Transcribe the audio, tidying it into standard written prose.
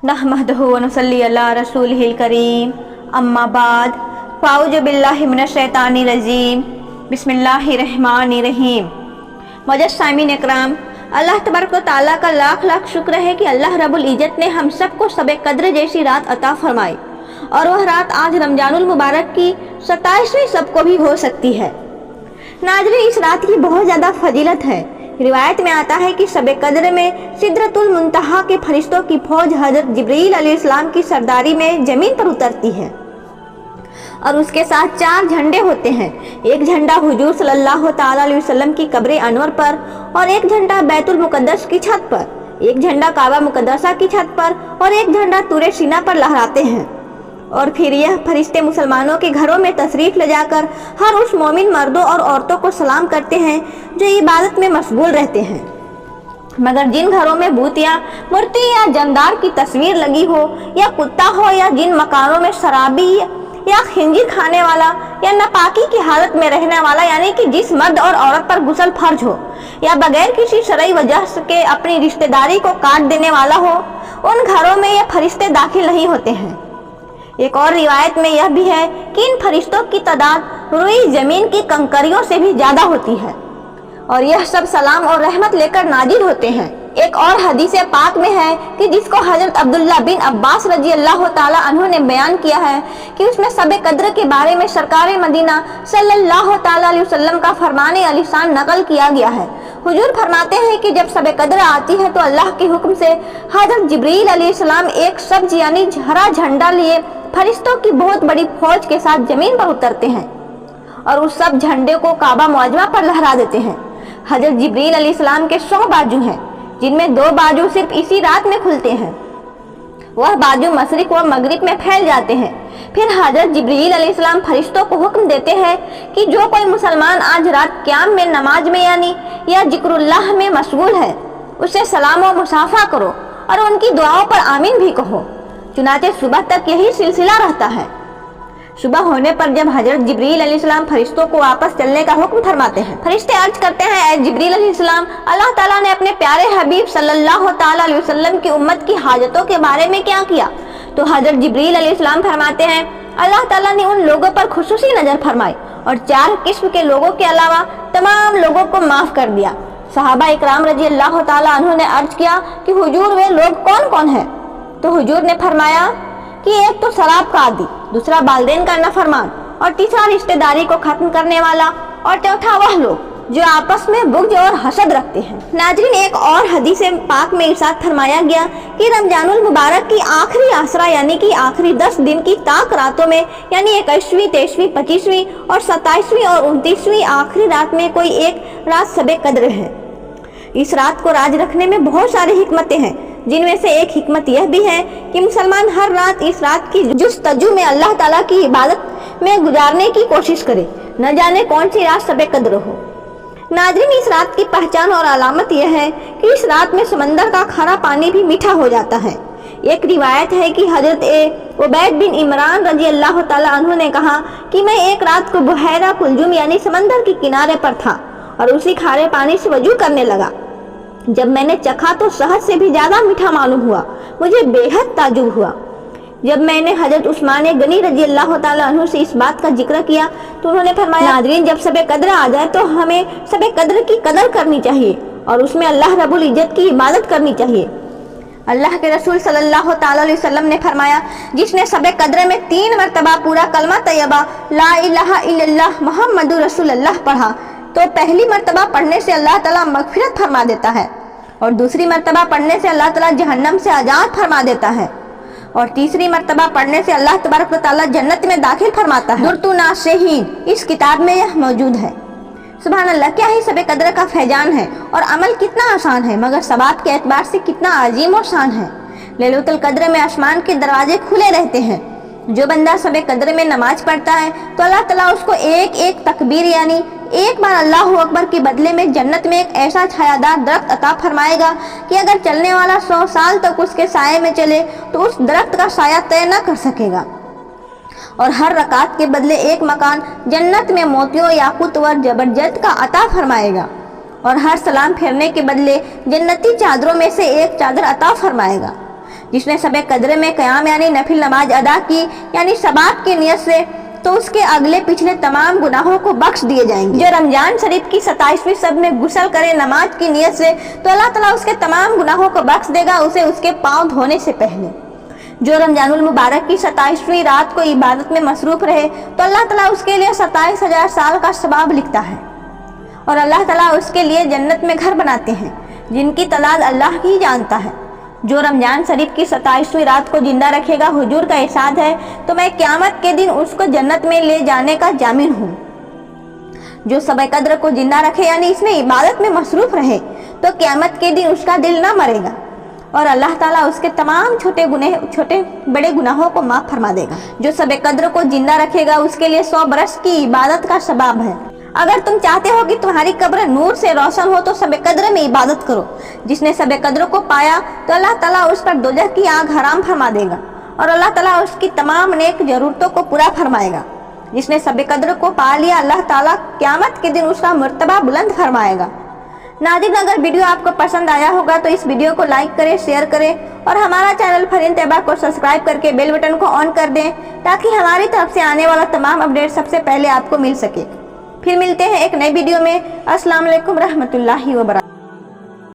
नहमदुहु व नुसल्ली अला रसूलिहिल करीम अम्मा बाद फ़ाऊज़ु बिल्लाहि मिनश शैतानिर रजीम बिस्मिल्लाहिर रहमानिर रहीम। मौजूद सामीन इकराम, अल्लाह तबारक व तआला का लाख लाख शुक्र है कि अल्लाह रब्बुल इज़्ज़त ने हम सबको शब कद्र जैसी रात अता फरमाई और वह रात आज रमजानुल मुबारक की 27वीं सबको भी हो सकती है। नाज़रीन, इस रात की बहुत ज़्यादा फजीलत है। रिवायत में आता है कि शब कद्र में सिदरतुल मुंतहा के फरिश्तों की फौज हजरत जिब्रील अलैहिस्सलाम की सरदारी में जमीन पर उतरती है और उसके साथ 4 झंडे होते हैं। एक झंडा हुजूर सल्लल्लाहु ताला अलैहि वसल्लम की कब्र अनवर पर और एक झंडा बैतुल मुकद्दस की छत पर, एक झंडा काबा मुकद्दसा की छत पर और एक झंडा तूरे सीना पर लहराते हैं। और फिर यह फरिश्ते मुसलमानों के घरों में तशरीफ ले जाकर हर उस मोमिन मर्दों और औरतों को सलाम करते हैं जो इबादत में मशगूल रहते हैं। मगर जिन घरों में भूत या मूर्ति या जानदार की तस्वीर लगी हो या कुत्ता हो या जिन मकानों में शराबी या खिंजीर खाने वाला या नापाकी की हालत में रहने वाला, यानी कि जिस मर्द और औरत पर गुस्ल फर्ज हो या बगैर किसी शरई वजह के अपनी रिश्तेदारी को काट देने वाला हो, उन घरों में ये फरिश्ते दाखिल नहीं होते हैं। एक और रिवायत में यह भी है कि इन फरिश्तों की तादाद रुई जमीन की कंकरियों से भी ज्यादा होती है और यह सब सलाम और रहमत लेकर नाजिल होते हैं। एक और हदीस पाक में है कि जिसको हजरत अब्दुल्ला बिन अब्बास रजी अल्लाह ताला अन्हु ने बयान किया है कि उसमें शब कद्र के बारे में सरकार मदीना सल्लल्लाहु ताला अलैहि वसल्लम का फरमाने अलीशान नकल किया गया है। हुजूर फरमाते हैं कि जब शब कद्र आती है तो अल्लाह के हुक्म से हजरत जिब्रील अलैहिस्सलाम एक सब्ज यानी हरा झंडा लिए फरिश्तों की बहुत बड़ी फौज के साथ जमीन पर उतरते हैं और उस सब झंडे को काबा मुअज्जमा पर लहरा देते हैं। हजरत जिब्रील अलैहिस्सलाम के 100 बाजू हैं, जिनमें 2 बाजू सिर्फ इसी रात में खुलते हैं। वह बाजू मशरिक व मगरिब में फैल जाते हैं। फिर हजरत जिब्रील अलैहिस्सलाम फरिश्तों को हुक्म देते हैं कि जो कोई मुसलमान आज रात क़याम में नमाज में यानी या जिक्रुल्लाह में मशगूल है, उससे सलाम व मुसाफा करो और उनकी दुआओं पर आमीन भी कहो। चुनाचे सुबह तक यही सिलसिला रहता है। सुबह होने पर जब हजरत जिब्रील अलैहिस्सलाम फरिश्तों को वापस चलने का हुक्म फरमाते हैं, फरिश्ते अर्ज करते हैं, ऐ जिब्रील अलैहिस्सलाम, अल्लाह ताला ने अपने प्यारे हबीब सल्लल्लाहु ताला अलैहि वसल्लम की उम्मत की हाजतों के बारे में क्या किया? तो हजरत जिब्रील अलैहिस्सलाम फरमाते हैं, अल्लाह ताला ने उन लोगों पर खुसूसी नजर फरमाई और 4 किस्म के लोगों के अलावा तमाम लोगों को माफ कर दिया। सहाबा इकराम रजी अल्लाह ताला अन्हु ने अर्ज किया कि हुजूर वे लोग कौन कौन है? तो हुजूर ने फरमाया कि एक तो शराब का आदी, दूसरा वालिदैन का नाफरमान और तीसरा रिश्तेदारी को खत्म करने वाला और चौथा वह लोग जो आपस में बुग़्ज़ और हसद रखते हैं। नाज़रीन, एक और हदीस पाक में इरशाद फरमाया गया कि रमजानुल मुबारक की आखिरी आसरा यानी कि आखिरी 10 दिन की ताक रातों में यानी 21वीं, 23वीं, 25वीं और 27वीं और 29वीं आखिरी रात में कोई एक रात शब कद्र है। इस रात को राज रखने में बहुत सारी हिकमतें हैं, जिनमें से एक हिकमत यह भी है कि मुसलमान हर रात इस रात की जुस्तजू में अल्लाह ताला की इबादत में गुजारने की कोशिश करे, न जाने कौन सी रात शब कद्र हो। नाज़रीन, इस रात की पहचान और अलामत यह है कि इस रात में समंदर का खारा पानी भी मीठा हो जाता है। एक रिवायत है कि हजरत उबैद बिन इमरान रजी अल्लाह ताला अन्हु ने कहा कि मैं एक रात को बुहैरा कुलजुम यानी समंदर के किनारे पर था और उसी खारे पानी से वजू करने लगा। जब मैंने चखा तो शहद से भी ज्यादा मीठा मालूम हुआ। मुझे बेहद ताजुब हुआ। जब मैंने हजरत उस्मान गनी रजी अल्लाह ताला अन्हु से इस बात का जिक्र किया तो उन्होंने फरमाया, नाज़रीन, जब शब कद्र आ जाए तो हमें शब कद्र की कदर करनी चाहिए और उसमें अल्लाह रब्बुल इज़्ज़त की इबादत करनी चाहिए। अल्लाह के रसूल सल्लल्लाहु ताला अलैहि वसल्लम ने फरमाया, जिसने शब कद्र में 3 मरतबा पूरा कलमा तैयबा ला इलाहा इल्लल्लाह मुहम्मदुर रसूलुल्लाह पढ़ा तो पहली मरतबा पढ़ने से अल्लाह ताला मगफिरत फरमा देता है और दूसरी मरतबा पढ़ने से अल्लाह ताला जहन्नम से आज़ाद फरमा देता है और तीसरी मरतबा पढ़ने से अल्लाह तबारक व तआला जन्नत में दाखिल फरमाता है। दुर्तुना शेहीन, इस किताब में यह मौजूद है। सुभान अल्लाह, क्या ही शब कद्र का फैजान है और अमल कितना आसान है, मगर सवाब के एतबार से कितना अजीम और शान है। लैलतुल कद्र में आसमान के दरवाजे खुले रहते हैं। जो बंदा शब कद्र में नमाज पढ़ता है तो अल्लाह ताला उसको एक एक तकबीर यानी एक बार अल्लाह अकबर के बदले में जन्नत में एक ऐसा छायादार दरख्त अता फरमाएगा कि अगर चलने वाला 100 साल तक उसके साये में चले तो उस दरख्त का साया तय न कर सकेगा। और हर रकात के बदले एक मकान जन्नत में मोतियों याकूत व जबरदस्त का अता फरमाएगा और हर सलाम फेरने के बदले जन्नती चादरों में से एक चादर अता फरमाएगा। جس نے شب قدر میں قیام یعنی نفل نماز ادا کی یعنی ثواب کی نیت سے تو اس کے اگلے پچھلے تمام گناہوں کو بخش دیے جائیں گے۔ جو رمضان شریف کی 27ویں شب میں غسل کرے نماز کی نیت سے تو اللہ تعالیٰ اس کے تمام گناہوں کو بخش دے گا اسے اس کے پاؤں دھونے سے پہلے۔ جو رمضان المبارک کی 27ویں رات کو عبادت میں مصروف رہے تو اللہ تعالیٰ اس کے لیے 27,000 سال کا ثواب لکھتا ہے، اور اللہ تعالیٰ اس کے لیے جنت میں گھر بناتے ہیں جن کی تعداد اللہ ہی جانتا ہے۔ جو رمضان شریف کی 27ویں رات کو زندہ رکھے گا، حضور کا ارشاد ہے، تو میں قیامت کے دن اس کو جنت میں لے جانے کا ضامن ہوں۔ جو شب قدر کو زندہ رکھے یعنی اس میں عبادت میں مصروف رہے تو قیامت کے دن اس کا دل نہ مرے گا اور اللہ تعالیٰ اس کے تمام چھوٹے بڑے گناہوں کو معاف فرما دے گا۔ جو شب قدر کو زندہ رکھے گا اس کے لیے 100 برس کی عبادت کا ثواب ہے۔ اگر تم چاہتے ہو کہ تمہاری قبر نور سے روشن ہو تو شب قدر میں عبادت کرو۔ جس نے شب قدر کو پایا تو اللہ تعالیٰ اس پر دوزخ کی آگ حرام فرما دے گا اور اللہ تعالیٰ اس کی تمام نیک ضرورتوں کو پورا فرمائے گا۔ جس نے شب قدر کو پا لیا اللہ تعالیٰ قیامت کے دن اس کا مرتبہ بلند فرمائے گا۔ ناظرین، اگر ویڈیو آپ کو پسند آیا ہوگا تو اس ویڈیو کو لائک کریں، شیئر کریں اور ہمارا چینل فرحین طیبہ کو سبسکرائب کر کے بیل بٹن کو آن کر دیں تاکہ ہماری طرف سے آنے والا تمام اپڈیٹ سب سے پہلے آپ کو مل سکے۔ پھر ملتے ہیں ایک نئی ویڈیو میں۔ السلام علیکم رحمۃ اللہ وبرکاتہ۔